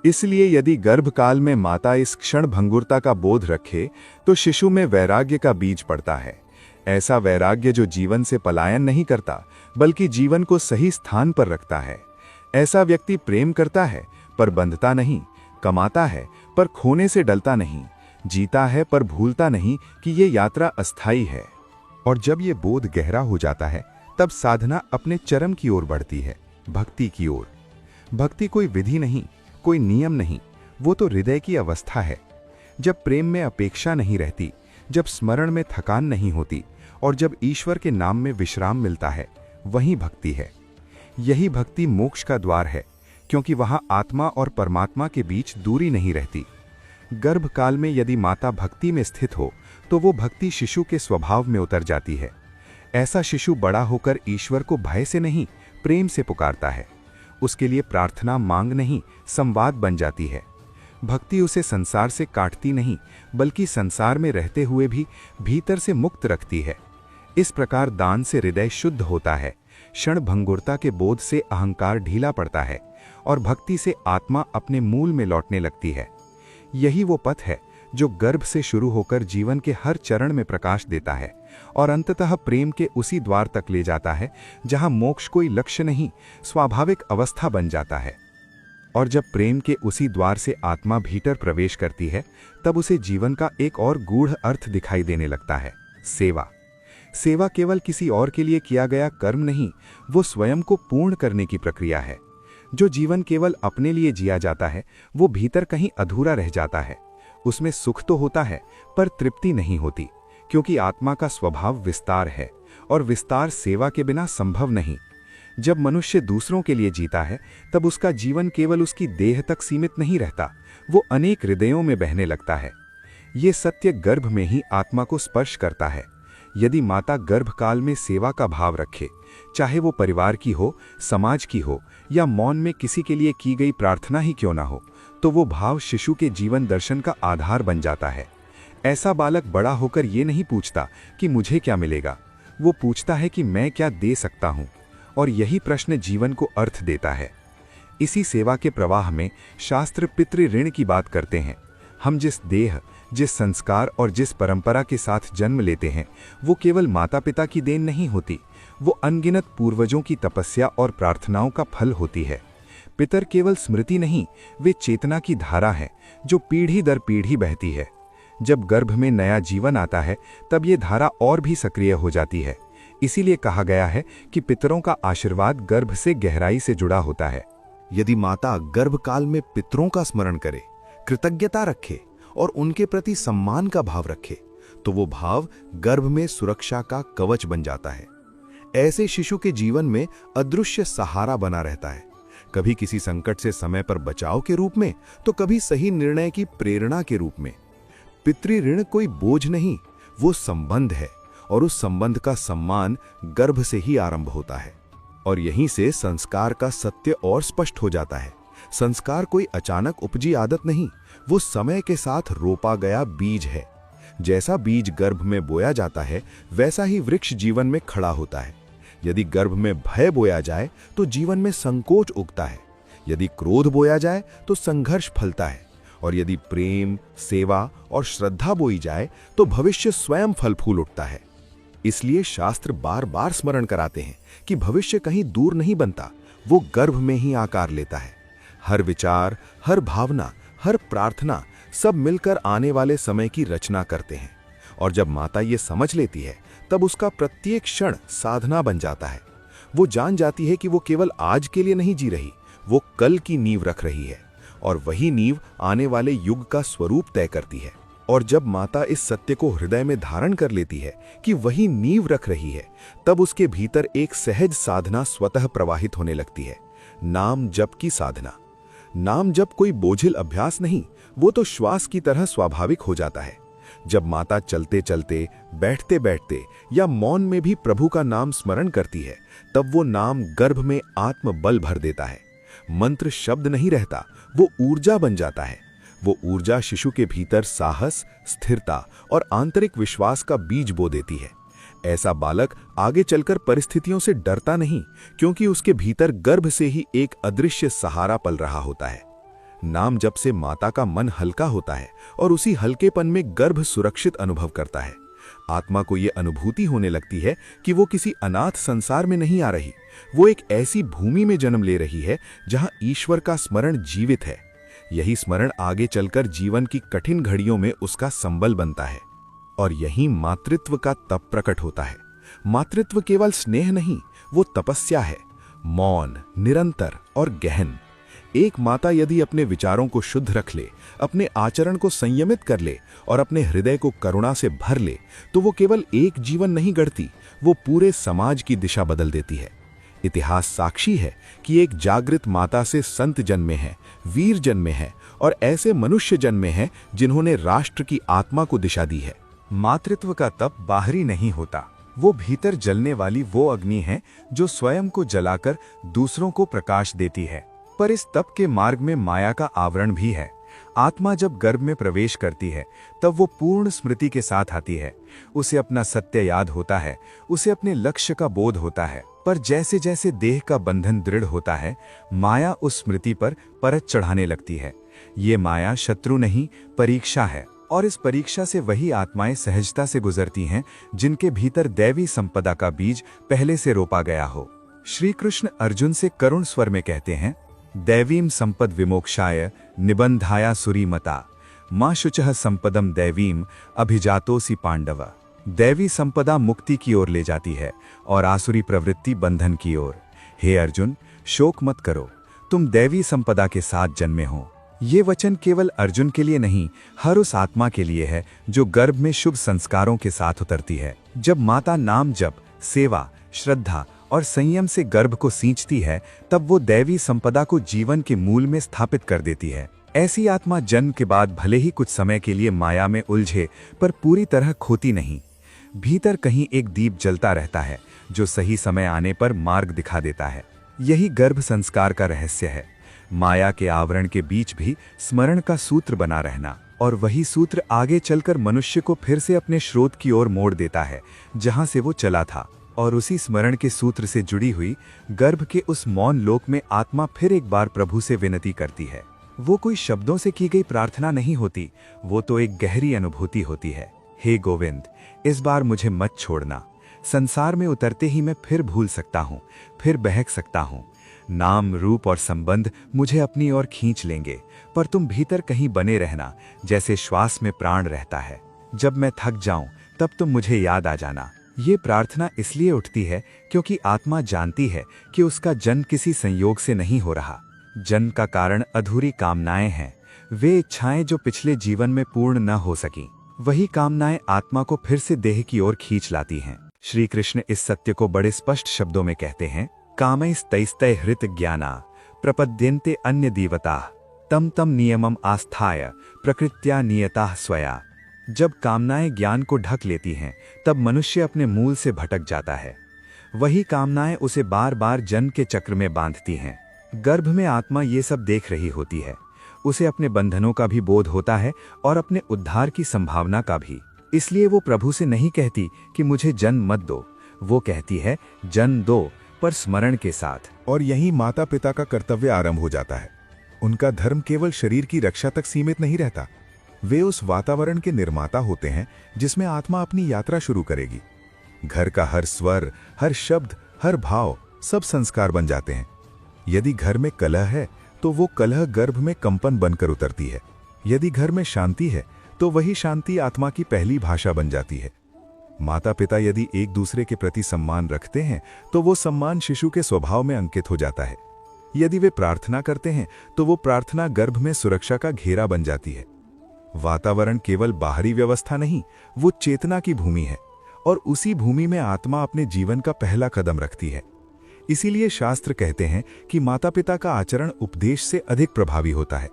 इसलिए यदि गर्भकाल में माता इस क्षण भंगुरता का बोध रखे, तो शिशु में वैराग्य का बीज पड़ता है। ऐसा वैराग्य जो जीवन से पलायन नहीं करता, बल्कि जीवन को सही स्थान पर रखता है। ऐसा व्यक्ति प्रेम करता है पर बंधता नहीं, कमाता है पर खोने से डलता नहीं, जीता है पर भूलता नहीं कि ये यात्रा अस्थायी है। और जब ये बोध गहरा हो जाता है, तब साधना अपने चरम की ओर बढ़ती है, भक्ति की ओर। भक्ति कोई विधि नहीं, कोई नियम नहीं, वो तो हृदय की अवस्था है। जब प्रेम में अपेक्षा नहीं रहती, जब स्मरण में थकान नहीं होती और जब ईश्वर के नाम में विश्राम मिलता है, वही भक्ति है। यही भक्ति मोक्ष का द्वार है, क्योंकि वहां आत्मा और परमात्मा के बीच दूरी नहीं रहती। गर्भकाल में यदि माता भक्ति में स्थित हो, तो वो भक्ति शिशु के स्वभाव में उतर जाती है। ऐसा शिशु बड़ा होकर ईश्वर को भय से नहीं, प्रेम से पुकारता है। उसके लिए प्रार्थना मांग नहीं, संवाद बन जाती है। भक्ति उसे संसार से काटती नहीं, बल्कि संसार में रहते हुए भी भीतर से मुक्त रखती है। इस प्रकार दान से हृदय शुद्ध होता है, क्षण भंगुरता के बोध से अहंकार ढीला पड़ता है और भक्ति से आत्मा अपने मूल में लौटने लगती है। यही वो पथ है जो गर्भ से शुरू होकर जीवन के हर चरण में प्रकाश देता है और अंततः प्रेम के उसी द्वार तक ले जाता है जहां मोक्ष कोई लक्ष्य नहीं, स्वाभाविक अवस्था बन जाता है। और जब प्रेम के उसी द्वार से आत्मा भीतर प्रवेश करती है, तब उसे जीवन का एक और गूढ़ अर्थ दिखाई देने लगता है, सेवा। सेवा केवल किसी और के लिए किया गया कर्म नहीं, वो स्वयं को पूर्ण करने की प्रक्रिया है। जो जीवन केवल अपने लिए जिया जाता है, वो भीतर कहीं अधूरा रह जाता है। उसमें सुख तो होता है, पर तृप्ति नहीं होती, क्योंकि आत्मा का स्वभाव विस्तार है और विस्तार सेवा के बिना संभव नहीं। जब मनुष्य दूसरों के लिए जीता है, तब उसका जीवन केवल उसकी देह तक सीमित नहीं रहता, वो अनेक हृदयों में बहने लगता है। ये सत्य गर्भ में ही आत्मा को स्पर्श करता है। यदि माता गर्भकाल में सेवा का भाव रखे, चाहे वो परिवार की हो, समाज की हो या मौन में किसी के लिए की गई प्रार्थना ही क्यों ना हो, तो वो भाव शिशु के जीवन दर्शन का आधार बन जाता है। ऐसा बालक बड़ा होकर ये नहीं पूछता कि मुझे क्या मिलेगा, वो पूछता है कि मैं क्या दे सकता हूँ, और यही प्रश्न जीवन को अर्थ देता है। इसी सेवा के प्रवाह में शास्त्र पितृ ऋण की बात करते हैं। हम जिस देह, जिस संस्कार और जिस परंपरा के साथ जन्म लेते हैं, वो केवल माता पिता की देन नहीं होती, वो अनगिनत पूर्वजों की तपस्या और प्रार्थनाओं का फल होती है। पितर केवल स्मृति नहीं, वे चेतना की धारा है जो पीढ़ी दर पीढ़ी बहती है। जब गर्भ में नया जीवन आता है, तब ये धारा और भी सक्रिय हो जाती है। इसीलिए कहा गया है कि पितरों का आशीर्वाद गर्भ से गहराई से जुड़ा होता है। यदि माता गर्भकाल में पितरों का स्मरण करे, कृतज्ञता रखे और उनके प्रति सम्मान का भाव रखे, तो वो भाव गर्भ में सुरक्षा का कवच बन जाता है। ऐसे शिशु के जीवन में अदृश्य सहारा बना रहता है, कभी किसी संकट से समय पर बचाव के रूप में, तो कभी सही निर्णय की प्रेरणा के रूप में। पितृ ऋण कोई बोझ नहीं, वो संबंध है, और उस संबंध का सम्मान गर्भ से ही आरंभ होता है। और यहीं से संस्कार का सत्य और स्पष्ट हो जाता है। संस्कार कोई अचानक उपजी आदत नहीं, वो समय के साथ रोपा गया बीज है। जैसा बीज गर्भ में बोया जाता है, वैसा ही वृक्ष जीवन में खड़ा होता है। यदि गर्भ में भय बोया जाए तो जीवन में संकोच उगता है, यदि क्रोध बोया जाए तो संघर्ष फलता है, और यदि प्रेम, सेवा और श्रद्धा बोई जाए तो भविष्य स्वयं फल फूल उठता है। इसलिए शास्त्र बार बार स्मरण कराते हैं कि भविष्य कहीं दूर नहीं बनता, वो गर्भ में ही आकार लेता है। हर विचार, हर भावना, हर प्रार्थना सब मिलकर आने वाले समय की रचना करते हैं। और जब माता ये समझ लेती है, तब उसका प्रत्येक क्षण साधना बन जाता है। वो जान जाती है कि वो केवल आज के लिए नहीं जी रही, वो कल की नींव रख रही है, और वही नींव आने वाले युग का स्वरूप तय करती है। और जब माता इस सत्य को हृदय में धारण कर लेती है कि वही नींव रख रही है, तब उसके भीतर एक सहज साधना स्वतः प्रवाहित होने लगती है, नाम जप की साधना। नाम जप कोई बोझिल अभ्यास नहीं, वो तो श्वास की तरह स्वाभाविक हो जाता है। जब माता चलते चलते, बैठते बैठते या मौन में भी प्रभु का नाम स्मरण करती है, तब वो नाम गर्भ में आत्मबल भर देता है। मंत्र शब्द नहीं रहता, वो ऊर्जा बन जाता है। वो ऊर्जा शिशु के भीतर साहस, स्थिरता और आंतरिक विश्वास का बीज बो देती है। ऐसा बालक आगे चलकर परिस्थितियों से डरता नहीं, क्योंकि उसके भीतर गर्भ से ही एक अदृश्य सहारा पल रहा होता है। नाम जप से माता का मन हल्का होता है, और उसी हल्केपन में गर्भ सुरक्षित अनुभव करता है। आत्मा को यह अनुभूति होने लगती है कि वो किसी अनाथ संसार में नहीं आ रही, वो एक ऐसी भूमि में जन्म ले रही है जहां ईश्वर का स्मरण जीवित है। यही स्मरण आगे चलकर जीवन की कठिन घड़ियों में उसका संबल बनता है। और यही मातृत्व का तप प्रकट होता है। मातृत्व केवल स्नेह नहीं, वो तपस्या है, मौन, निरंतर और गहन। एक माता यदि अपने विचारों को शुद्ध रख ले, अपने आचरण को संयमित कर ले और अपने हृदय को करुणा से भर ले, तो वो केवल एक जीवन नहीं गढ़ती, वो पूरे समाज की दिशा बदल देती है। इतिहास साक्षी है कि एक जागृत माता से संत जन्मे हैं, वीर जन्मे हैं, और ऐसे मनुष्य जन्मे हैं जिन्होंने राष्ट्र की आत्मा को दिशा दी है। मातृत्व का तप बाहरी नहीं होता, वो भीतर जलने वाली वो अग्नि है जो स्वयं को जलाकर दूसरों को प्रकाश देती है। पर इस तप के मार्ग में माया का आवरण भी है। आत्मा जब गर्भ में प्रवेश करती है, तब वो पूर्ण स्मृति के साथ आती है। उसे अपना सत्य याद होता है, उसे अपने लक्ष्य का बोध होता है, पर जैसे जैसे देह का बंधन दृढ़ होता है, माया उस स्मृति पर परत चढ़ाने लगती है। ये माया शत्रु नहीं, परीक्षा है, और इस परीक्षा से वही आत्माएं सहजता से गुजरती हैं जिनके भीतर दैवी संपदा का बीज पहले से रोपा गया हो। श्री कृष्ण अर्जुन से करुण स्वर में कहते हैं, दैवीम संपद विमोक्षाय निबंधाया सुरीमता मां शुचः संपदम दैवीम अभिजातोसी पांडव। दैवी संपदा मुक्ति की ओर ले जाती है और आसुरी प्रवृत्ति बंधन की ओर। हे अर्जुन, शोक मत करो, तुम दैवी संपदा के साथ जन्मे हो। ये वचन केवल अर्जुन के लिए नहीं, हर उस आत्मा के लिए है जो गर्भ में शुभ संस्कारों के साथ उतरती है। जब माता नाम जप, सेवा, श्रद्धा और संयम से गर्भ को सींचती है, तब वो दैवी संपदा को जीवन के मूल में स्थापित कर देती है। ऐसी आत्मा जन्म के बाद भले ही कुछ समय के लिए माया में उलझे, पर पूरी तरह खोती नहीं। भीतर कहीं एक दीप जलता रहता है जो सही समय आने पर मार्ग दिखा देता है। यही गर्भ संस्कार का रहस्य है। माया के आवरण के बीच भी स्मरण का सूत्र बना रहना, और वही सूत्र आगे चलकर मनुष्य को फिर से अपने स्रोत की ओर मोड़ देता है जहां से वो चला था। और उसी स्मरण के सूत्र से जुड़ी हुई गर्भ के उस मौन लोक में आत्मा फिर एक बार प्रभु से विनती करती है। वो कोई शब्दों से की गई प्रार्थना नहीं होती, वो तो एक गहरी अनुभूति होती है। हे गोविंद, इस बार मुझे मत छोड़ना। संसार में उतरते ही मैं फिर भूल सकता हूँ, फिर बहक सकता हूँ। नाम, रूप और संबंध मुझे अपनी ओर खींच लेंगे, पर तुम भीतर कहीं बने रहना, जैसे श्वास में प्राण रहता है। जब मैं थक जाऊं तब तुम मुझे याद आ जाना। ये प्रार्थना इसलिए उठती है क्योंकि आत्मा जानती है कि उसका जन्म किसी संयोग से नहीं हो रहा। जन्म का कारण अधूरी कामनाएं हैं, वे इच्छाएं जो पिछले जीवन में पूर्ण न हो सकी। वही कामनाएं आत्मा को फिर से देह की ओर खींच लाती हैं। श्री कृष्ण इस सत्य को बड़े स्पष्ट शब्दों में कहते हैं, कामैस्तैस्तै हृत ज्ञाना प्रपद्यन्ते अन्य देवता तम तम नियमम आस्थाय प्रकृत्या नियता स्वया। जब कामनाएं ज्ञान को ढक लेती हैं, तब मनुष्य अपने मूल से भटक जाता है। वही कामनाएं उसे बार बार जन्म के चक्र में बांधती हैं। गर्भ में आत्मा ये सब देख रही होती है। उसे अपने बंधनों का भी बोध होता है और अपने उद्धार की संभावना का भी। इसलिए वो प्रभु से नहीं कहती कि मुझे जन्म मत दो, वो कहती है जन्म दो, पर स्मरण के साथ। और यही माता पिता का कर्तव्य आरंभ हो जाता है। उनका धर्म केवल शरीर की रक्षा तक सीमित नहीं रहता। वे उस वातावरण के निर्माता होते हैं जिसमें आत्मा अपनी यात्रा शुरू करेगी। घर का हर स्वर, हर शब्द, हर भाव सब संस्कार बन जाते हैं। यदि घर में कलह है तो वो कलह गर्भ में कंपन बनकर उतरती है। यदि घर में शांति है तो वही शांति आत्मा की पहली भाषा बन जाती है। माता पिता यदि एक दूसरे के प्रति सम्मान रखते हैं तो वो सम्मान शिशु के स्वभाव में अंकित हो जाता है। यदि वे प्रार्थना करते हैं तो वो प्रार्थना गर्भ में सुरक्षा का घेरा बन जाती है। वातावरण केवल बाहरी व्यवस्था नहीं, वो चेतना की भूमि है, और उसी भूमि में आत्मा अपने जीवन का पहला कदम रखती है। इसीलिए शास्त्र कहते हैं कि माता पिता का आचरण उपदेश से अधिक प्रभावी होता है।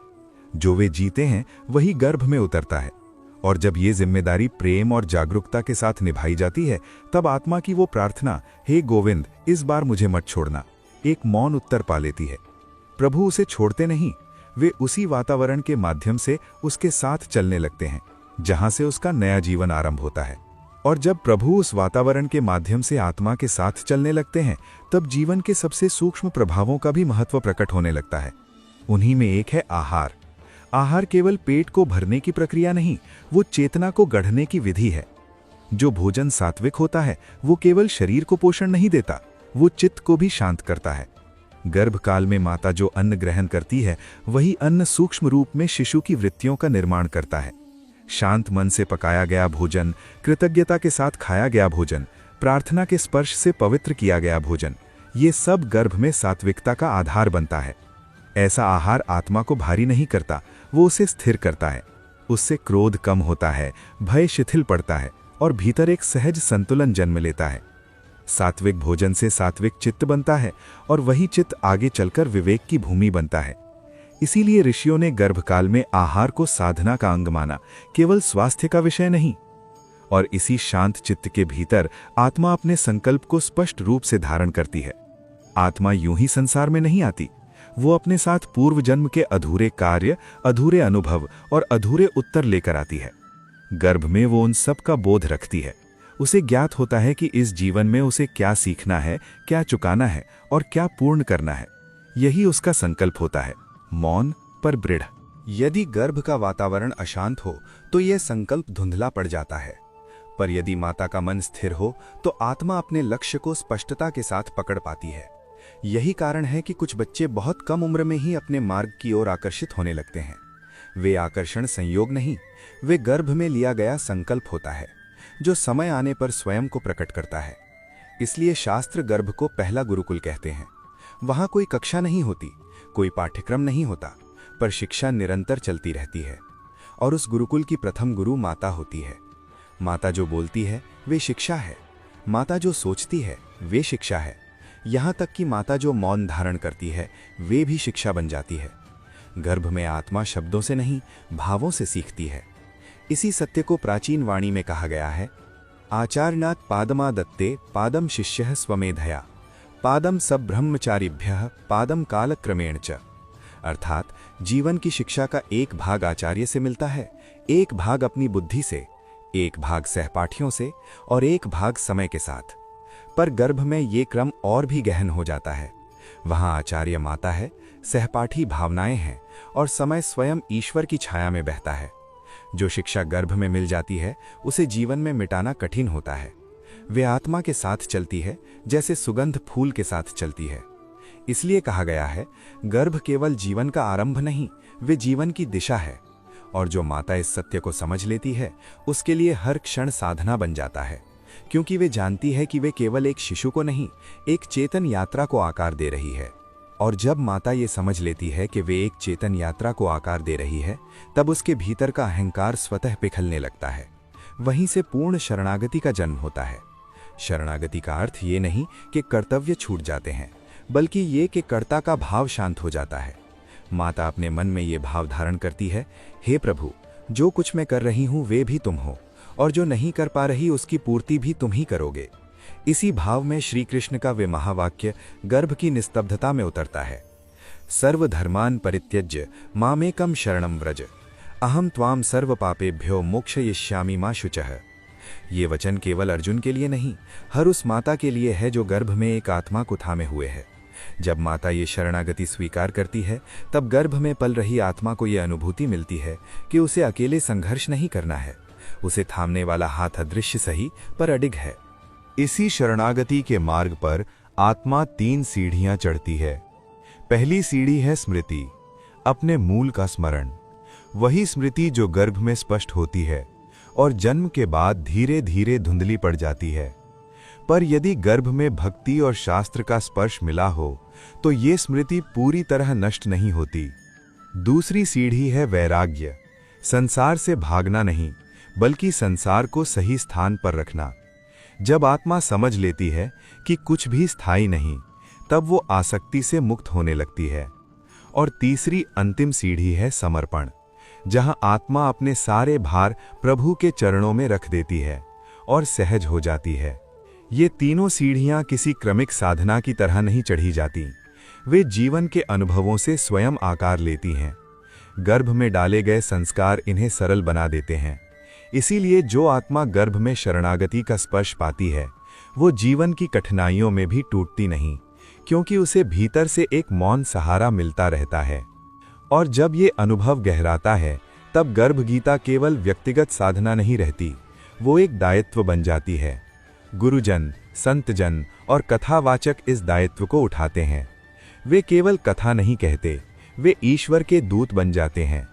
जो वे जीते हैं वही गर्भ में उतरता है, और जब ये जिम्मेदारी प्रेम और जागरूकता के साथ निभाई जाती है, तब आत्मा की वो प्रार्थना, हे गोविंद, इस बार मुझे मत छोड़ना, एक मौन उत्तर पा लेती है। प्रभु उसे छोड़ते नहीं, वे उसी वातावरण के माध्यम से उसके साथ चलने लगते हैं जहां से उसका नया जीवन आरंभ होता है। और जब प्रभु उस वातावरण के माध्यम से आत्मा के साथ चलने लगते हैं, तब जीवन के सबसे सूक्ष्म प्रभावों का भी महत्व प्रकट होने लगता है। उन्हीं में एक है आहार। आहार केवल पेट को भरने की प्रक्रिया नहीं, वो चेतना को गढ़ने की विधि है। जो भोजन सात्विक होता है वो केवल शरीर को पोषण नहीं देता, वो चित्त को भी शांत करता है। गर्भकाल में माता जो अन्न ग्रहण करती है, वही अन्न सूक्ष्म रूप में शिशु की वृत्तियों का निर्माण करता है। शांत मन से पकाया गया भोजन, कृतज्ञता के साथ खाया गया भोजन, प्रार्थना के स्पर्श से पवित्र किया गया भोजन, ये सब गर्भ में सात्विकता का आधार बनता है। ऐसा आहार आत्मा को भारी नहीं करता, वो उसे स्थिर करता है। उससे क्रोध कम होता है, भय शिथिल पड़ता है, और भीतर एक सहज संतुलन जन्म लेता है। सात्विक भोजन से सात्विक चित्त बनता है, और वही चित्त आगे चलकर विवेक की भूमि बनता है। इसीलिए ऋषियों ने गर्भकाल में आहार को साधना का अंग माना, केवल स्वास्थ्य का विषय नहीं। और इसी शांत चित्त के भीतर आत्मा अपने संकल्प को स्पष्ट रूप से धारण करती है। आत्मा यूं ही संसार में नहीं आती, वो अपने साथ पूर्व जन्म के अधूरे कार्य, अधूरे अनुभव और अधूरे उत्तर लेकर आती है। गर्भ में वो उन सब का बोध रखती है, उसे ज्ञात होता है कि इस जीवन में उसे क्या सीखना है, क्या चुकाना है और क्या पूर्ण करना है। यही उसका संकल्प होता है, मौन पर दृढ़। यदि गर्भ का वातावरण अशांत हो तो यह संकल्प धुंधला पड़ जाता है, पर यदि माता का मन स्थिर हो तो आत्मा अपने लक्ष्य को स्पष्टता के साथ पकड़ पाती है। यही कारण है कि कुछ बच्चे बहुत कम उम्र में ही अपने मार्ग की ओर आकर्षित होने लगते हैं। वे आकर्षण संयोग नहीं, वे गर्भ में लिया गया संकल्प होता है, जो समय आने पर स्वयं को प्रकट करता है। इसलिए शास्त्र गर्भ को पहला गुरुकुल कहते हैं। वहां कोई कक्षा नहीं होती, कोई पाठ्यक्रम नहीं होता, पर शिक्षा निरंतर चलती रहती है। और उस गुरुकुल की प्रथम गुरु माता होती है। माता जो बोलती है वे शिक्षा है, माता जो सोचती है वे शिक्षा है, यहाँ तक कि माता जो मौन धारण करती है वे भी शिक्षा बन जाती है। गर्भ में आत्मा शब्दों से नहीं, भावों से सीखती है। इसी सत्य को प्राचीन वाणी में कहा गया है, आचार्यात् पादमा दत्ते पादम शिष्यः स्वमेधया पादम सब ब्रह्मचारिभ्यः पादम कालक्रमेण च। अर्थात जीवन की शिक्षा का एक भाग आचार्य से मिलता है, एक भाग अपनी बुद्धि से, एक भाग सहपाठियों से और एक भाग समय के साथ। पर गर्भ में ये क्रम और भी गहन हो जाता है। वहां आचार्य माता है, सहपाठी भावनाएं हैं और समय स्वयं ईश्वर की छाया में बहता है। जो शिक्षा गर्भ में मिल जाती है उसे जीवन में मिटाना कठिन होता है। वे आत्मा के साथ चलती है जैसे सुगंध फूल के साथ चलती है। इसलिए कहा गया है, गर्भ केवल जीवन का आरंभ नहीं, वे जीवन की दिशा है। और जो माता इस सत्य को समझ लेती है उसके लिए हर क्षण साधना बन जाता है, क्योंकि वे जानती है कि वे केवल एक शिशु को नहीं, एक चेतन यात्रा को आकार दे रही है। और जब माता ये समझ लेती है कि वे एक चेतन यात्रा को आकार दे रही है, तब उसके भीतर का अहंकार स्वतः पिघलने लगता है। वहीं से पूर्ण शरणागति का जन्म होता है। शरणागति का अर्थ ये नहीं कि कर्तव्य छूट जाते हैं, बल्कि ये कि कर्ता का भाव शांत हो जाता है। माता अपने मन में ये भाव धारण करती है, हे प्रभु, जो कुछ मैं कर रही हूँ वे भी तुम हो, और जो नहीं कर पा रही उसकी पूर्ति भी तुम ही करोगे। इसी भाव में श्री कृष्ण का वे महावाक्य गर्भ की निस्तब्धता में उतरता है, सर्वधर्मान् परित्यज्य मामेकं शरणं व्रज अहम त्वाम सर्व पापेभ्यो मोक्षयिष्यामि मा शुचः। ये वचन केवल अर्जुन के लिए नहीं, हर उस माता के लिए है जो गर्भ में एक आत्मा को थामे हुए है। जब माता ये शरणागति स्वीकार करती है, तब गर्भ में पल रही आत्मा को ये अनुभूति मिलती है कि उसे अकेले संघर्ष नहीं करना है। उसे थामने वाला हाथ अदृश्य सही पर अडिग है। इसी शरणागति के मार्ग पर आत्मा 3 सीढ़ियां चढ़ती है। पहली सीढ़ी है स्मृति, अपने मूल का स्मरण। वही स्मृति जो गर्भ में स्पष्ट होती है और जन्म के बाद धीरे धीरे धुंधली पड़ जाती है। पर यदि गर्भ में भक्ति और शास्त्र का स्पर्श मिला हो तो ये स्मृति पूरी तरह नष्ट नहीं होती। दूसरी सीढ़ी है वैराग्य, संसार से भागना नहीं, बल्कि संसार को सही स्थान पर रखना। जब आत्मा समझ लेती है कि कुछ भी स्थायी नहीं, तब वो आसक्ति से मुक्त होने लगती है। और तीसरी अंतिम सीढ़ी है समर्पण, जहां आत्मा अपने सारे भार प्रभु के चरणों में रख देती है और सहज हो जाती है। ये तीनों सीढ़ियां किसी क्रमिक साधना की तरह नहीं चढ़ी जाती, वे जीवन के अनुभवों से स्वयं आकार लेती हैं। गर्भ में डाले गए संस्कार इन्हें सरल बना देते हैं। इसीलिए जो आत्मा गर्भ में शरणागति का स्पर्श पाती है, वो जीवन की कठिनाइयों में भी टूटती नहीं, क्योंकि उसे भीतर से एक मौन सहारा मिलता रहता है। और जब ये अनुभव गहराता है, तब गर्भ गीता केवल व्यक्तिगत साधना नहीं रहती, वो एक दायित्व बन जाती है। गुरुजन, संतजन और कथावाचक इस दायित्व को उठाते हैं। वे केवल कथा नहीं कहते, वे ईश्वर के दूत बन जाते हैं।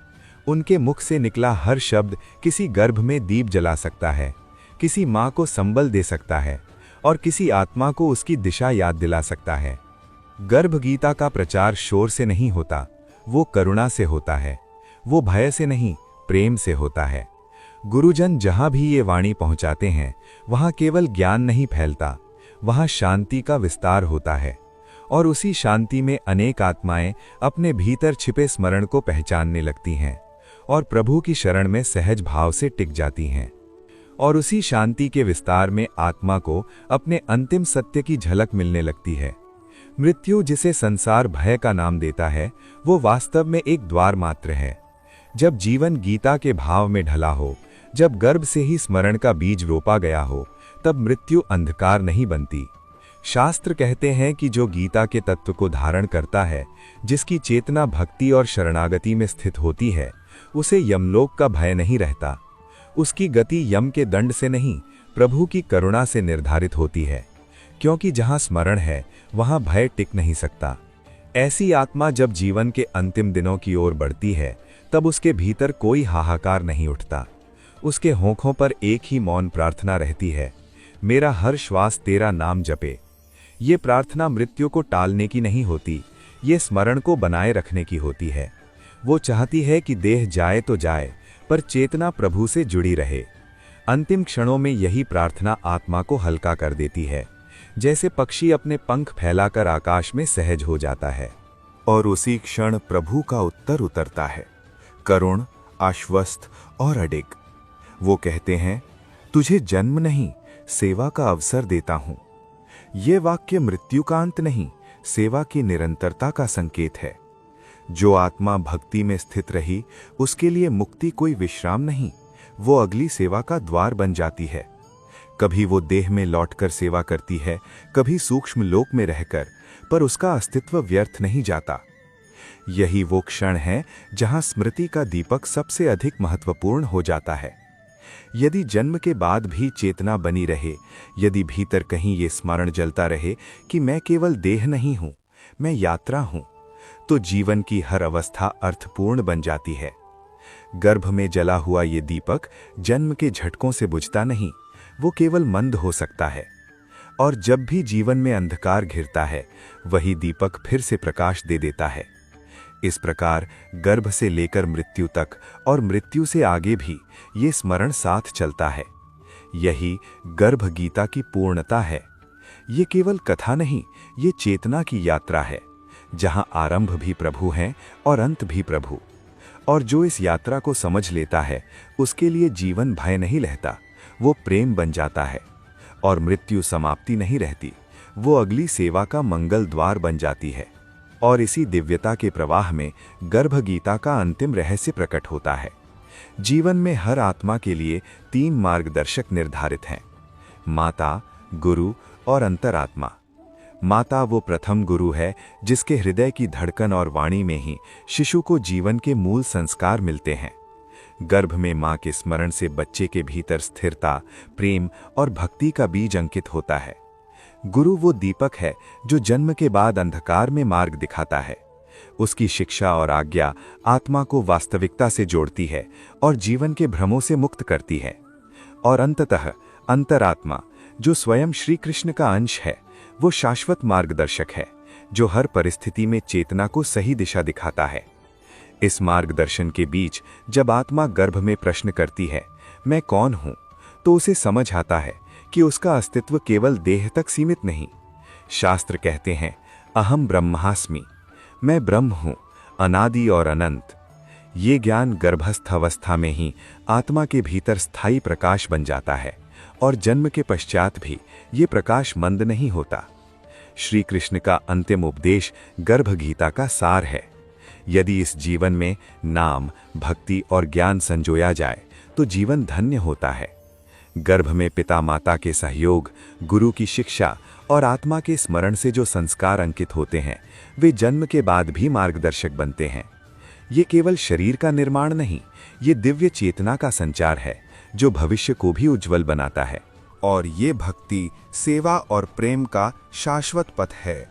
उनके मुख से निकला हर शब्द किसी गर्भ में दीप जला सकता है, किसी माँ को संबल दे सकता है और किसी आत्मा को उसकी दिशा याद दिला सकता है। गर्भ गीता का प्रचार शोर से नहीं होता, वो करुणा से होता है। वो भय से नहीं, प्रेम से होता है। गुरुजन जहां भी ये वाणी पहुंचाते हैं, वहां केवल ज्ञान नहीं फैलता, वहां शांति का विस्तार होता है। और उसी शांति में अनेक आत्माएं अपने भीतर छिपे स्मरण को पहचानने लगती हैं और प्रभु की शरण में सहज भाव से टिक जाती हैं। और उसी शांति के विस्तार में आत्मा को अपने अंतिम सत्य की झलक मिलने लगती है। मृत्यु, जिसे संसार भय का नाम देता है, वो वास्तव में एक द्वार मात्र है। जब जीवन गीता के भाव में ढला हो, जब गर्भ से ही स्मरण का बीज रोपा गया हो, तब मृत्यु अंधकार नहीं बनती। शास्त्र कहते हैं कि जो गीता के तत्व को धारण करता है, जिसकी चेतना भक्ति और शरणागति में स्थित होती है, उसे यमलोक का भय नहीं रहता। उसकी गति यम के दंड से नहीं, प्रभु की करुणा से निर्धारित होती है, क्योंकि जहां स्मरण है वहां भय टिक नहीं सकता। ऐसी आत्मा जब जीवन के अंतिम दिनों की ओर बढ़ती है, तब उसके भीतर कोई हाहाकार नहीं उठता। उसके होंठों पर एक ही मौन प्रार्थना रहती है, मेरा हर श्वास तेरा नाम जपे। ये प्रार्थना मृत्यु को टालने की नहीं होती, ये स्मरण को बनाए रखने की होती है। वो चाहती है कि देह जाए तो जाए, पर चेतना प्रभु से जुड़ी रहे। अंतिम क्षणों में यही प्रार्थना आत्मा को हल्का कर देती है, जैसे पक्षी अपने पंख फैलाकर आकाश में सहज हो जाता है। और उसी क्षण प्रभु का उत्तर उतरता है, करुण, आश्वस्त और अडिग। वो कहते हैं, तुझे जन्म नहीं, सेवा का अवसर देता हूं। ये वाक्य मृत्यु का अंत नहीं, सेवा की निरंतरता का संकेत है। जो आत्मा भक्ति में स्थित रही, उसके लिए मुक्ति कोई विश्राम नहीं, वो अगली सेवा का द्वार बन जाती है। कभी वो देह में लौटकर सेवा करती है, कभी सूक्ष्म लोक में रहकर, पर उसका अस्तित्व व्यर्थ नहीं जाता। यही वो क्षण है जहां स्मृति का दीपक सबसे अधिक महत्वपूर्ण हो जाता है। यदि जन्म के बाद भी चेतना बनी रहे, यदि भीतर कहीं ये स्मरण जलता रहे कि मैं केवल देह नहीं हूं, मैं यात्रा हूं, तो जीवन की हर अवस्था अर्थपूर्ण बन जाती है। गर्भ में जला हुआ ये दीपक जन्म के झटकों से बुझता नहीं, वो केवल मंद हो सकता है। और जब भी जीवन में अंधकार घिरता है, वही दीपक फिर से प्रकाश दे देता है। इस प्रकार गर्भ से लेकर मृत्यु तक और मृत्यु से आगे भी ये स्मरण साथ चलता है। यही गर्भ गीता की पूर्णता है। ये केवल कथा नहीं, ये चेतना की यात्रा है, जहां आरंभ भी प्रभु हैं और अंत भी प्रभु। और जो इस यात्रा को समझ लेता है, उसके लिए जीवन भय नहीं रहता, वो प्रेम बन जाता है। और मृत्यु समाप्ति नहीं रहती, वो अगली सेवा का मंगल द्वार बन जाती है। और इसी दिव्यता के प्रवाह में गर्भ गीता का अंतिम रहस्य प्रकट होता है। जीवन में हर आत्मा के लिए 3 मार्गदर्शक निर्धारित हैं, माता, गुरु और अंतरात्मा। माता वो प्रथम गुरु है, जिसके हृदय की धड़कन और वाणी में ही शिशु को जीवन के मूल संस्कार मिलते हैं। गर्भ में मां के स्मरण से बच्चे के भीतर स्थिरता, प्रेम और भक्ति का बीज अंकित होता है। गुरु वो दीपक है जो जन्म के बाद अंधकार में मार्ग दिखाता है। उसकी शिक्षा और आज्ञा आत्मा को वास्तविकता से जोड़ती है और जीवन के भ्रमों से मुक्त करती है। और अंततः अंतरात्मा, जो स्वयं श्री कृष्ण का अंश है, वो शाश्वत मार्गदर्शक है, जो हर परिस्थिति में चेतना को सही दिशा दिखाता है। इस मार्गदर्शन के बीच जब आत्मा गर्भ में प्रश्न करती है, मैं कौन हूं, तो उसे समझ आता है कि उसका अस्तित्व केवल देह तक सीमित नहीं। शास्त्र कहते हैं, अहम ब्रह्मास्मि, मैं ब्रह्म हूं, अनादि और अनंत। ये ज्ञान गर्भस्थ अवस्था में ही आत्मा के भीतर स्थायी प्रकाश बन जाता है, और जन्म के पश्चात भी ये प्रकाश मंद नहीं होता। श्री कृष्ण का अंतिम उपदेश गर्भ गीता का सार है। यदि इस जीवन में नाम, भक्ति और ज्ञान संजोया जाए, तो जीवन धन्य होता है। गर्भ में पिता माता के सहयोग, गुरु की शिक्षा और आत्मा के स्मरण से जो संस्कार अंकित होते हैं, वे जन्म के बाद भी मार्गदर्शक बनते हैं। ये केवल शरीर का निर्माण नहीं, ये दिव्य चेतना का संचार है, जो भविष्य को भी उज्जवल बनाता है। और ये भक्ति, सेवा और प्रेम का शाश्वत पथ है।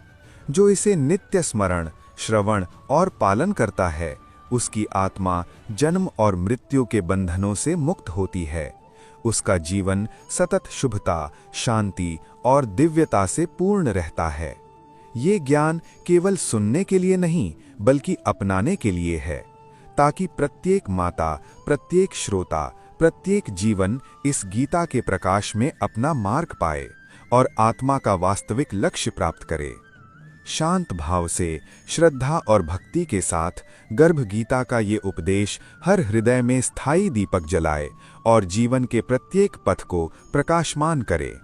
जो इसे नित्य स्मरण, श्रवण और पालन करता है, उसकी आत्मा जन्म और मृत्यु के बंधनों से मुक्त होती है। उसका जीवन सतत शुभता, शांति और दिव्यता से पूर्ण रहता है। ये ज्ञान केवल सुनने के लिए नहीं, बल्कि अपनाने के लिए है, ताकि प्रत्येक माता, प्रत्येक श्रोता, प्रत्येक जीवन इस गीता के प्रकाश में अपना मार्ग पाए और आत्मा का वास्तविक लक्ष्य प्राप्त करे। शांत भाव से, श्रद्धा और भक्ति के साथ गर्भ गीता का ये उपदेश हर हृदय में स्थायी दीपक जलाए और जीवन के प्रत्येक पथ को प्रकाशमान करे।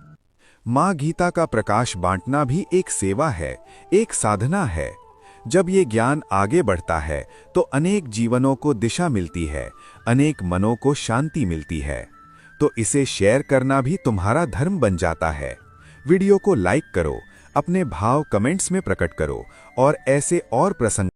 माँ गीता का प्रकाश बांटना भी एक सेवा है, एक साधना है। जब ये ज्ञान आगे बढ़ता है, तो अनेक जीवनों को दिशा मिलती है, अनेक मनों को शांति मिलती है। तो इसे शेयर करना भी तुम्हारा धर्म बन जाता है। वीडियो को लाइक करो, अपने भाव कमेंट्स में प्रकट करो और ऐसे और प्रसंग